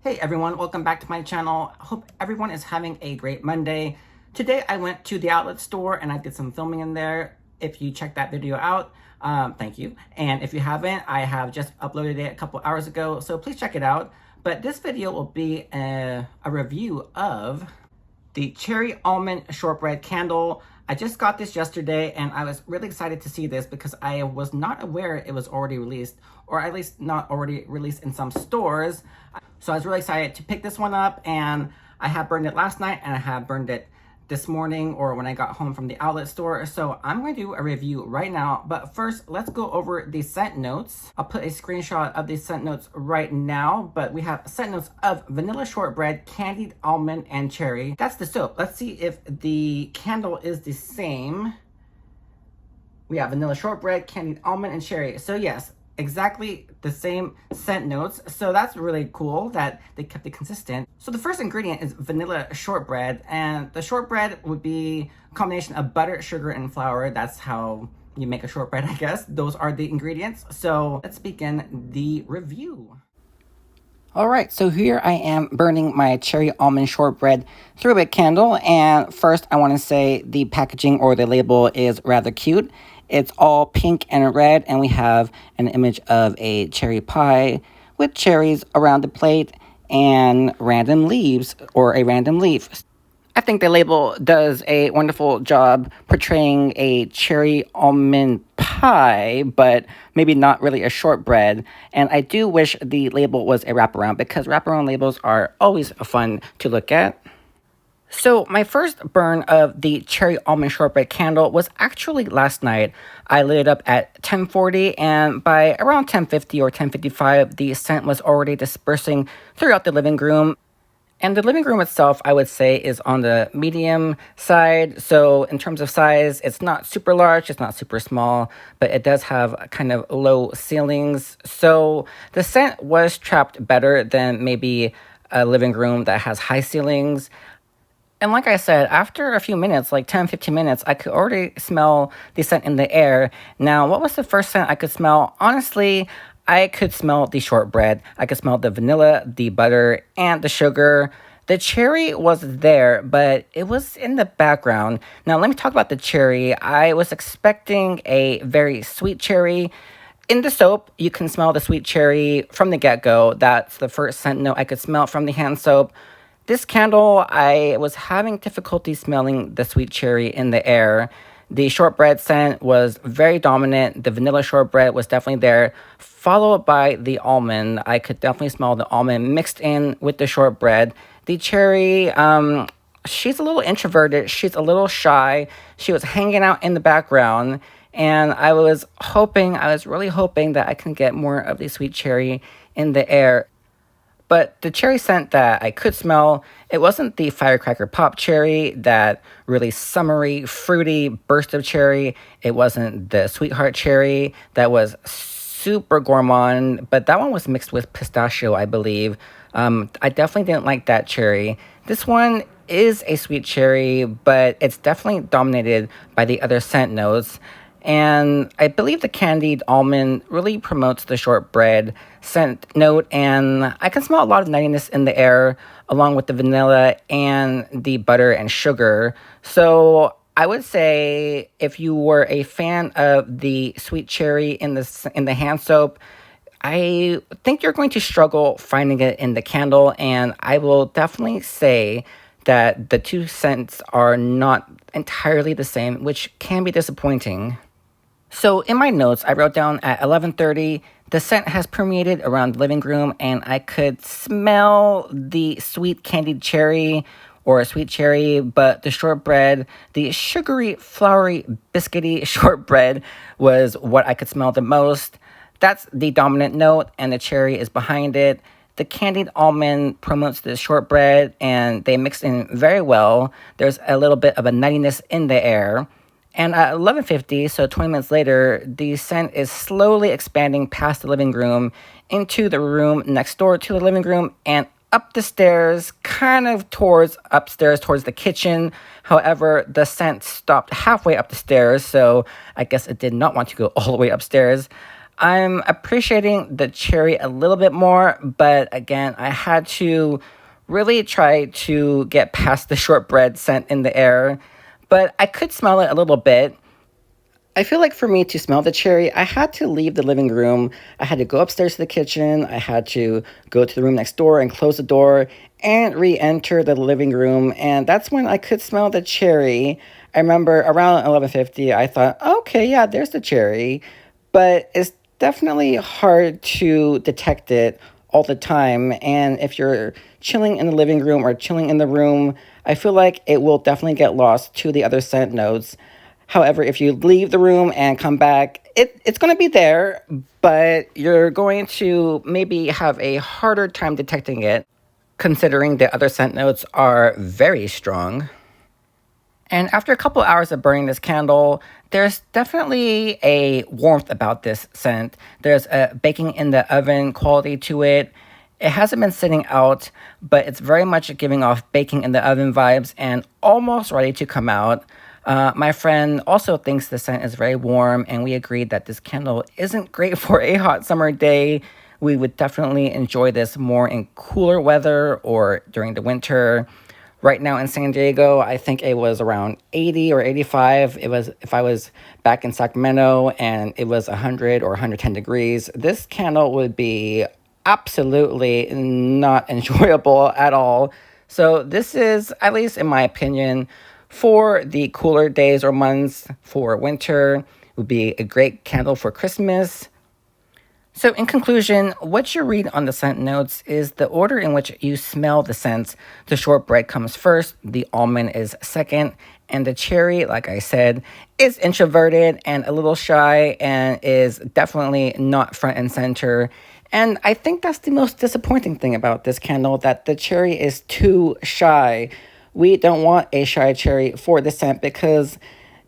Hey everyone, welcome back to my channel. Hope everyone is having a great Monday. Today I went to the outlet store and I did some filming in there. If you check that video out, thank you. And if you haven't, I have just uploaded it a couple hours ago, so please check it out. But this video will be a review of the Cherry Almond Shortbread candle. I just got this yesterday and I was really excited to see this because I was not aware it was already released, or at least not already released in some stores. So I was really excited to pick this one up, and I have burned it last night and I have burned it this morning or when I got home from the outlet store. So I'm going to do a review right now, but first let's go over the scent notes. I'll put a screenshot of these scent notes right now, but we have scent notes of vanilla shortbread, candied almond, and cherry. That's the soap. Let's see if the candle is the same. We have vanilla shortbread, candied almond, and cherry. So yes, exactly the same scent notes. So that's really cool that they kept it consistent. So the first ingredient is vanilla shortbread, and the shortbread would be a combination of butter, sugar, and flour. That's how you make a shortbread, I guess. Those are the ingredients. So let's begin the review. All right, so here I am burning my cherry almond shortbread through a wick candle, and first I want to say the packaging or the label is rather cute. It's all pink and red, and we have an image of a cherry pie with cherries around the plate and random leaves or a random leaf. I think the label does a wonderful job portraying a cherry almond pie, but maybe not really a shortbread. And I do wish the label was a wraparound because wraparound labels are always fun to look at. So my first burn of the cherry almond shortbread candle was actually last night. I lit it up at 10:40, and by around 10:50 or 10:55, the scent was already dispersing throughout the living room. And the living room itself, I would say, is on the medium side. So in terms of size, it's not super large, it's not super small, but it does have kind of low ceilings. So the scent was trapped better than maybe a living room that has high ceilings. And like I said, after a few minutes, like 10, 15 minutes, I could already smell the scent in the air. Now, what was the first scent I could smell? Honestly, I could smell the shortbread. I could smell the vanilla, the butter, and the sugar. The cherry was there, but it was in the background. Now, let me talk about the cherry. I was expecting a very sweet cherry. In the soap, you can smell the sweet cherry from the get-go. That's the first scent note I could smell from the hand soap. This candle, I was having difficulty smelling the sweet cherry in the air. The shortbread scent was very dominant. The vanilla shortbread was definitely there, followed by the almond. I could definitely smell the almond mixed in with the shortbread. The cherry, she's a little introverted. She's a little shy. She was hanging out in the background. And I was really hoping that I can get more of the sweet cherry in the air. But the cherry scent that I could smell, it wasn't the firecracker pop cherry, that really summery, fruity burst of cherry. It wasn't the sweetheart cherry that was super gourmand, but that one was mixed with pistachio, I believe. I definitely didn't like that cherry. This one is a sweet cherry, but it's definitely dominated by the other scent notes. And I believe the candied almond really promotes the shortbread scent note, and I can smell a lot of nuttiness in the air along with the vanilla and the butter and sugar. So I would say if you were a fan of the sweet cherry in the hand soap, I think you're going to struggle finding it in the candle, and I will definitely say that the two scents are not entirely the same, which can be disappointing. So in my notes, I wrote down at 11:30, the scent has permeated around the living room, and I could smell the sweet candied cherry or a sweet cherry, but the shortbread, the sugary, floury, biscuity shortbread was what I could smell the most. That's the dominant note, and the cherry is behind it. The candied almond promotes the shortbread, and they mix in very well. There's a little bit of a nuttiness in the air. And at 11:50, so 20 minutes later, the scent is slowly expanding past the living room into the room next door to the living room and up the stairs, kind of towards upstairs, towards the kitchen. However, the scent stopped halfway up the stairs, so I guess it did not want to go all the way upstairs. I'm appreciating the cherry a little bit more, but again, I had to really try to get past the shortbread scent in the air, but I could smell it a little bit. I feel like for me to smell the cherry, I had to leave the living room. I had to go upstairs to the kitchen. I had to go to the room next door and close the door and re-enter the living room. And that's when I could smell the cherry. I remember around 11:50, I thought, okay, yeah, there's the cherry. But it's definitely hard to detect it all the time. And if you're chilling in the living room or chilling in the room, I feel like it will definitely get lost to the other scent notes. However, if you leave the room and come back, it's going to be there, but you're going to maybe have a harder time detecting it, considering the other scent notes are very strong. And after a couple hours of burning this candle, there's definitely a warmth about this scent. There's a baking in the oven quality to it. It hasn't been sitting out, but it's very much giving off baking in the oven vibes and almost ready to come out. My friend also thinks the scent is very warm, and we agreed that this candle isn't great for a hot summer day. We would definitely enjoy this more in cooler weather or during the winter. Right now in San Diego, I think it was around 80 or 85. It was if I was back in Sacramento and it was 100 or 110 degrees, this candle would be absolutely not enjoyable at all. So this is, at least in my opinion, for the cooler days or months for winter, would be a great candle for Christmas. So in conclusion, what you read on the scent notes is the order in which you smell the scents. The shortbread comes first, the almond is second, and the cherry, like I said, is introverted and a little shy and is definitely not front and center. And I think that's the most disappointing thing about this candle, that the cherry is too shy. We don't want a shy cherry for the scent because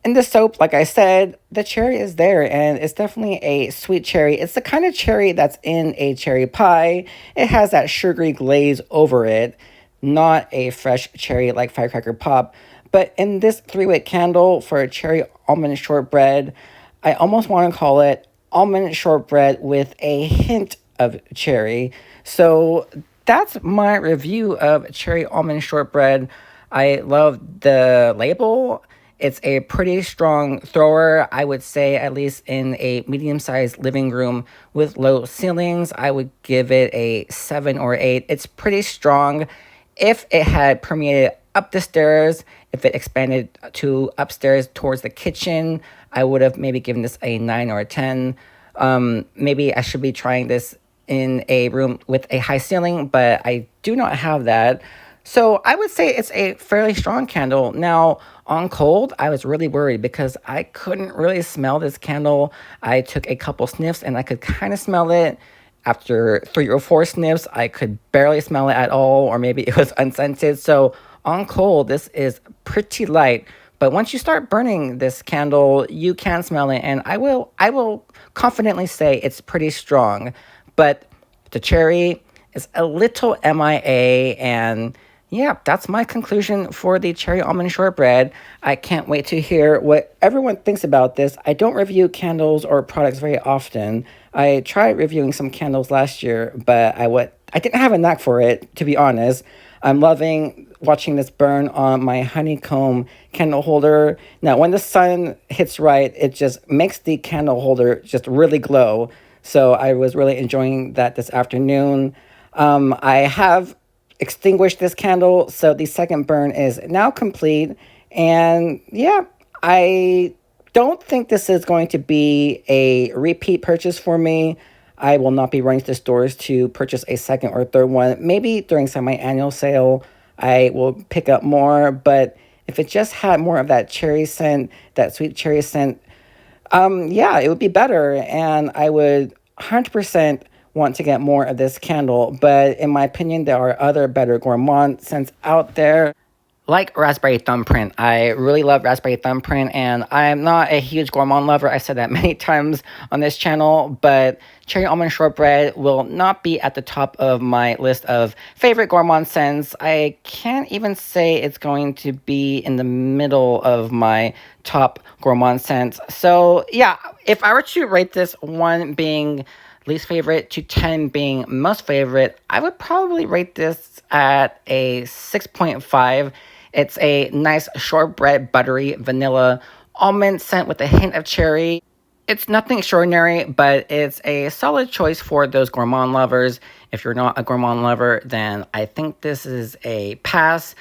in the soap, like I said, the cherry is there and it's definitely a sweet cherry. It's the kind of cherry that's in a cherry pie. It has that sugary glaze over it, not a fresh cherry like Firecracker Pop. But in this 3-wick candle for a cherry almond shortbread, I almost want to call it almond shortbread with a hint of cherry. So that's my review of cherry almond shortbread. I love the label. It's a pretty strong thrower. I would say, at least in a medium-sized living room with low ceilings, I would give it a 7 or 8. It's pretty strong. If it had permeated up the stairs, if it expanded to upstairs towards the kitchen, I would have maybe given this a 9 or a 10. Maybe I should be trying this in a room with a high ceiling, but I do not have that. So I would say it's a fairly strong candle. Now, on cold, I was really worried because I couldn't really smell this candle. I took a couple sniffs and I could kind of smell it. After 3 or 4 sniffs, I could barely smell it at all, or maybe it was unscented. So on cold, this is pretty light. But once you start burning this candle, you can smell it, and I will confidently say it's pretty strong. But the cherry is a little MIA, and yeah, that's my conclusion for the cherry almond shortbread. I can't wait to hear what everyone thinks about this. I don't review candles or products very often. I tried reviewing some candles last year, but I didn't have a knack for it, to be honest. I'm loving watching this burn on my honeycomb candle holder. Now, when the sun hits right, it just makes the candle holder just really glow. So I was really enjoying that this afternoon. I have extinguished this candle, so the second burn is now complete. And yeah, I don't think this is going to be a repeat purchase for me. I will not be running to the stores to purchase a second or third one. Maybe during semi-annual sale, I will pick up more. But if it just had more of that cherry scent, that sweet cherry scent, yeah, it would be better. And I would 100% want to get more of this candle. But in my opinion, there are other better gourmand scents out there. like raspberry thumbprint. I really love raspberry thumbprint, and I'm not a huge gourmand lover. I said that many times on this channel, but cherry almond shortbread will not be at the top of my list of favorite gourmand scents. I can't even say it's going to be in the middle of my top gourmand scents. So yeah, if I were to rate this, 1 being least favorite to 10 being most favorite, I would probably rate this at a 6.5. It's a nice shortbread, buttery, vanilla, almond scent with a hint of cherry. It's nothing extraordinary, but it's a solid choice for those gourmand lovers. If you're not a gourmand lover, then I think this is a pass.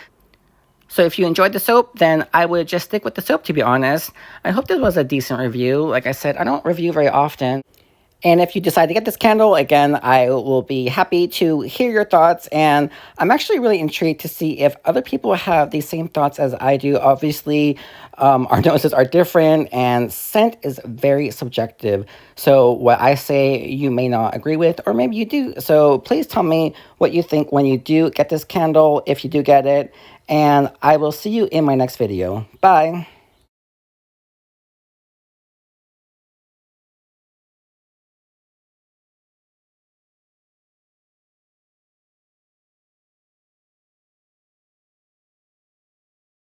So if you enjoyed the soap, then I would just stick with the soap, to be honest. I hope this was a decent review. Like I said, I don't review very often. And if you decide to get this candle, again, I will be happy to hear your thoughts. And I'm actually really intrigued to see if other people have the same thoughts as I do. Obviously, our noses are different and scent is very subjective. So what I say you may not agree with, or maybe you do. So please tell me what you think when you do get this candle, if you do get it. And I will see you in my next video. Bye.